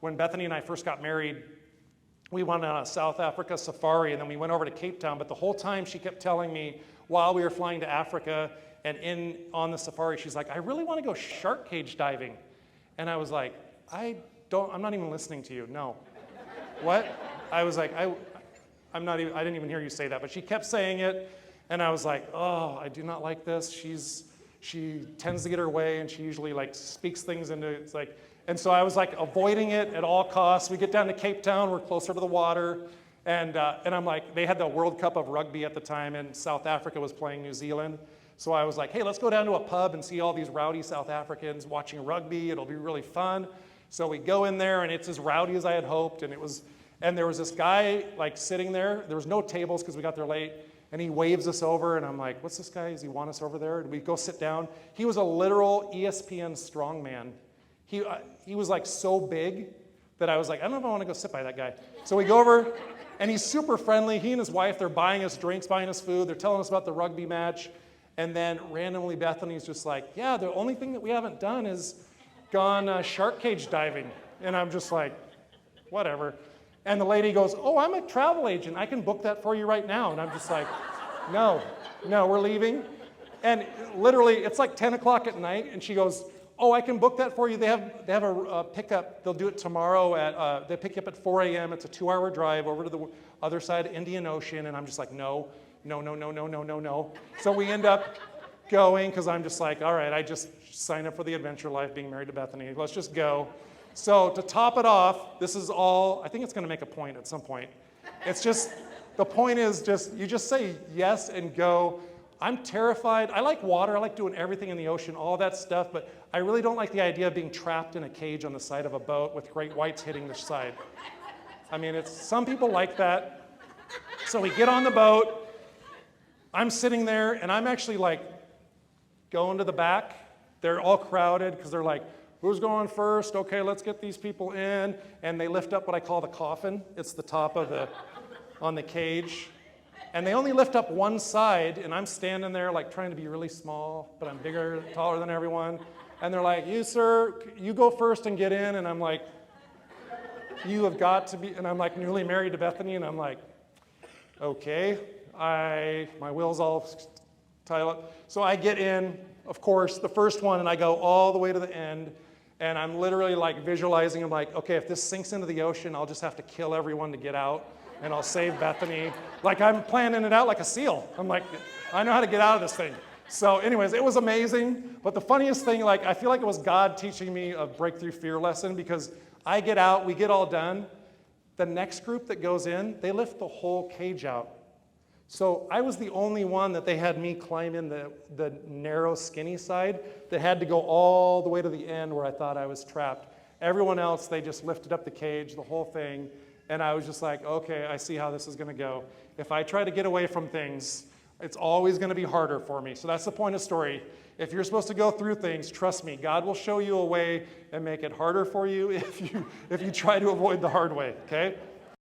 When Bethany and I first got married, we went on a South Africa safari, and then we went over to Cape Town. But the whole time she kept telling me while we were flying to Africa and on the safari, she's like, I really want to go shark cage diving. And I was like, I'm not even listening to you, no. What? I was like, I didn't even hear you say that, but she kept saying it, and I was like, oh, I do not like this. She tends to get her way, and she usually like speaks things into, it's like, and so I was like avoiding it at all costs. We get down to Cape Town, we're closer to the water, and I'm like, they had the World Cup of rugby at the time, and South Africa was playing New Zealand. So I was like, hey, let's go down to a pub and see all these rowdy South Africans watching rugby. It'll be really fun. So we go in there, and it's as rowdy as I had hoped, and there was this guy like sitting there. There was no tables because we got there late, and he waves us over, and I'm like, what's this guy? Does he want us over there? And we go sit down. He was a literal ESPN strongman. He was like so big that I was like, I don't know if I want to go sit by that guy. So we go over, and he's super friendly. He and his wife, they're buying us drinks, buying us food. They're telling us about the rugby match. And then randomly Bethany's just like, yeah, the only thing that we haven't done is gone shark cage diving. And I'm just like, whatever. And the lady goes, oh, I'm a travel agent. I can book that for you right now. And I'm just like, no, we're leaving. And literally, it's like 10 o'clock at night, and she goes, oh, I can book that for you. They have a pickup. They'll do it tomorrow. They pick you up at 4 a.m. It's a 2-hour drive over to the other side of Indian Ocean. And I'm just like, no. So we end up going because I'm just like, all right, I just signed up for the adventure life being married to Bethany. Let's just go. So to top it off, this is all, I think it's going to make a point at some point. It's just, the point is just, you just say yes and go. I'm terrified. I like water. I like doing everything in the ocean, all that stuff, but I really don't like the idea of being trapped in a cage on the side of a boat with great whites hitting the side. I mean, some people like that. So we get on the boat. I'm sitting there, and I'm actually like going to the back. They're all crowded because they're like, who's going first? Okay, let's get these people in. And they lift up what I call the coffin. It's the top of on the cage. And they only lift up one side, and I'm standing there like trying to be really small, but I'm bigger, taller than everyone. And they're like, you, sir, you go first and get in. And I'm like, you have got to be, and I'm like newly married to Bethany, and I'm like, okay, my wheels all tie up. So I get in, of course, the first one, and I go all the way to the end, and I'm literally like visualizing, I'm like, okay, if this sinks into the ocean, I'll just have to kill everyone to get out, and I'll save Bethany. Like I'm planning it out like a SEAL. I'm like, I know how to get out of this thing. So anyways, it was amazing, but the funniest thing, like I feel like it was God teaching me a breakthrough fear lesson because I get out, we get all done. The next group that goes in, they lift the whole cage out. So I was the only one that they had me climb in the narrow, skinny side that had to go all the way to the end where I thought I was trapped. Everyone else, they just lifted up the cage, the whole thing, and I was just like, okay, I see how this is going to go. If I try to get away from things, it's always going to be harder for me. So that's the point of the story. If you're supposed to go through things, trust me, God will show you a way and make it harder for you if you try to avoid the hard way, okay?